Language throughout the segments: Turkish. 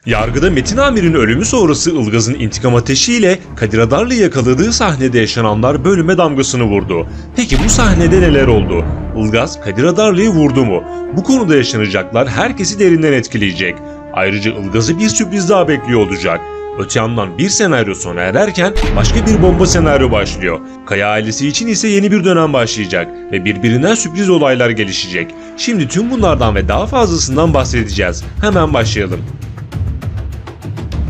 Yargıda Metin Amir'in ölümü sonrası Ilgaz'ın intikam ateşiyle Kadir Adarlı'yı yakaladığı sahnede yaşananlar bölüme damgasını vurdu. Peki bu sahnede neler oldu? Ilgaz Kadir Adarlı'yı vurdu mu? Bu konuda yaşanacaklar herkesi derinden etkileyecek. Ayrıca Ilgaz'ı bir sürpriz daha bekliyor olacak. Öte yandan bir senaryo sona ererken başka bir bomba senaryo başlıyor. Kaya ailesi için ise yeni bir dönem başlayacak ve birbirinden sürpriz olaylar gelişecek. Şimdi tüm bunlardan ve daha fazlasından bahsedeceğiz. Hemen başlayalım.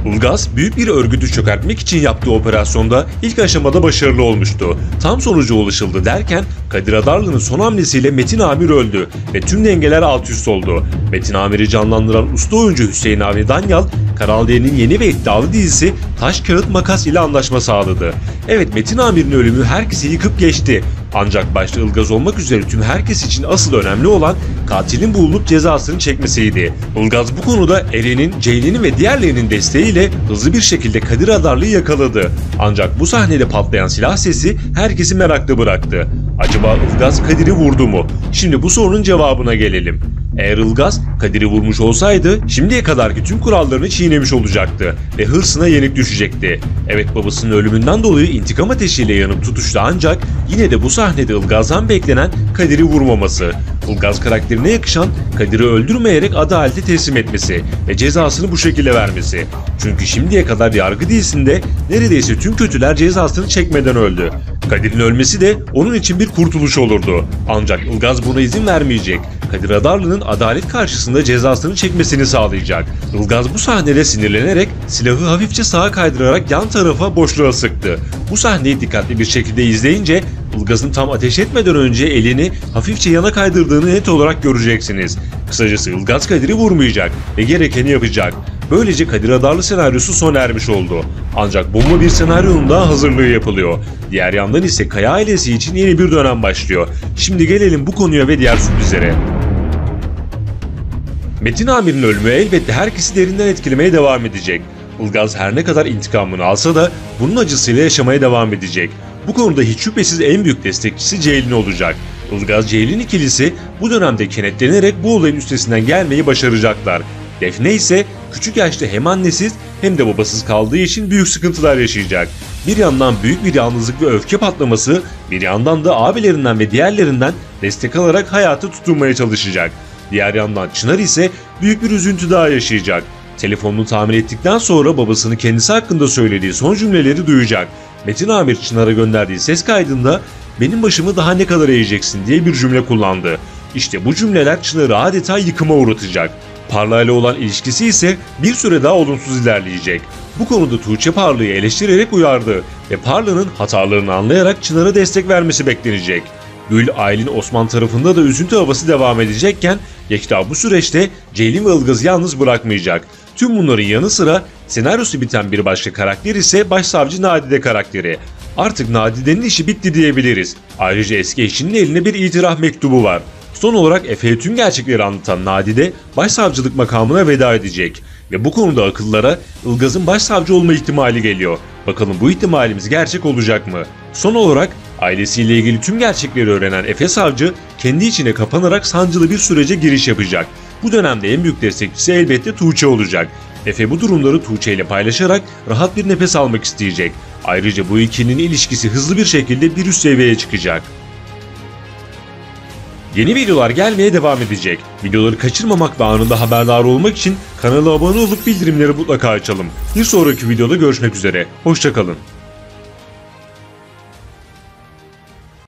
Ilgaz büyük bir örgütü çökertmek için yaptığı operasyonda ilk aşamada başarılı olmuştu. Tam sonuca ulaşıldı derken Kadir Adarlı'nın son hamlesiyle Metin Amir öldü ve tüm dengeler alt üst oldu. Metin Amir'i canlandıran usta oyuncu Hüseyin Avni Danyal, Kanal D'nin yeni ve iddialı dizisi Taş Kağıt Makas ile anlaşma sağladı. Evet, Metin Amir'in ölümü herkesi yıkıp geçti. Ancak başta Ilgaz olmak üzere tüm herkes için asıl önemli olan katilin bulunup cezasını çekmesiydi. Ilgaz bu konuda Eren'in, Ceylin'in ve diğerlerinin desteğiyle hızlı bir şekilde Kadir Adarlı'yı yakaladı. Ancak bu sahnede patlayan silah sesi herkesi merakta bıraktı. Acaba Ilgaz Kadir'i vurdu mu? Şimdi bu sorunun cevabına gelelim. Eğer Ilgaz Kadir'i vurmuş olsaydı şimdiye kadarki tüm kurallarını çiğnemiş olacaktı ve hırsına yenik düşecekti. Evet, babasının ölümünden dolayı intikam ateşiyle yanıp tutuştu, ancak yine de bu sahnede Ilgaz'dan beklenen Kadir'i vurmaması. Ilgaz karakterine yakışan Kadir'i öldürmeyerek adalete teslim etmesi ve cezasını bu şekilde vermesi. Çünkü şimdiye kadar yargı dizisinde neredeyse tüm kötüler cezasını çekmeden öldü. Kadir'in ölmesi de onun için bir kurtuluş olurdu. Ancak Ilgaz buna izin vermeyecek. Kadir Adarlı'nın adalet karşısında cezasını çekmesini sağlayacak. Ilgaz bu sahnede sinirlenerek silahı hafifçe sağa kaydırarak yan tarafa boşluğa sıktı. Bu sahneyi dikkatli bir şekilde izleyince Ilgaz'ın tam ateş etmeden önce elini hafifçe yana kaydırdığını net olarak göreceksiniz. Kısacası Ilgaz Kadir'i vurmayacak ve gerekeni yapacak. Böylece Kadir Adarlı senaryosu sona ermiş oldu. Ancak bomba bir senaryonun daha hazırlığı yapılıyor. Diğer yandan ise Kaya ailesi için yeni bir dönem başlıyor. Şimdi gelelim bu konuya ve diğer sürprizlere. Metin Amir'in ölümü elbette herkesi derinden etkilemeye devam edecek. Ilgaz her ne kadar intikamını alsa da bunun acısıyla yaşamaya devam edecek. Bu konuda hiç şüphesiz en büyük destekçisi Ceylin olacak. Ilgaz-Ceylin ikilisi bu dönemde kenetlenerek bu olayın üstesinden gelmeyi başaracaklar. Defne ise küçük yaşta hem annesiz hem de babasız kaldığı için büyük sıkıntılar yaşayacak. Bir yandan büyük bir yalnızlık ve öfke patlaması, bir yandan da abilerinden ve diğerlerinden destek alarak hayata tutunmaya çalışacak. Diğer yandan Çınar ise büyük bir üzüntü daha yaşayacak. Telefonunu tamir ettikten sonra babasının kendisi hakkında söylediği son cümleleri duyacak. Metin Amir Çınar'a gönderdiği ses kaydında "Benim başımı daha ne kadar eğeceksin" diye bir cümle kullandı. İşte bu cümleler Çınar'ı adeta yıkıma uğratacak. Parla ile olan ilişkisi ise bir süre daha olumsuz ilerleyecek. Bu konuda Tuğçe Parla'yı eleştirerek uyardı ve Parla'nın hatalarını anlayarak Çınar'a destek vermesi beklenecek. Gül, Aylin, Osman tarafında da üzüntü havası devam edecekken Yekta bu süreçte Ceylin ve Ilgaz'ı yalnız bırakmayacak. Tüm bunların yanı sıra senaryosu biten bir başka karakter ise Başsavcı Nadide karakteri. Artık Nadide'nin işi bitti diyebiliriz. Ayrıca eski eşinin eline bir itiraf mektubu var. Son olarak Efe'ye tüm gerçekleri anlatan Nadide başsavcılık makamına veda edecek. Ve bu konuda akıllara Ilgaz'ın başsavcı olma ihtimali geliyor. Bakalım bu ihtimalimiz gerçek olacak mı? Son olarak ailesiyle ilgili tüm gerçekleri öğrenen Efe savcı kendi içine kapanarak sancılı bir sürece giriş yapacak. Bu dönemde en büyük destekçisi elbette Tuğçe olacak. Efe bu durumları Tuğçe ile paylaşarak rahat bir nefes almak isteyecek. Ayrıca bu ikilinin ilişkisi hızlı bir şekilde bir üst seviyeye çıkacak. Yeni videolar gelmeye devam edecek. Videoları kaçırmamak ve anında haberdar olmak için kanala abone olup bildirimleri mutlaka açalım. Bir sonraki videoda görüşmek üzere. Hoşça kalın.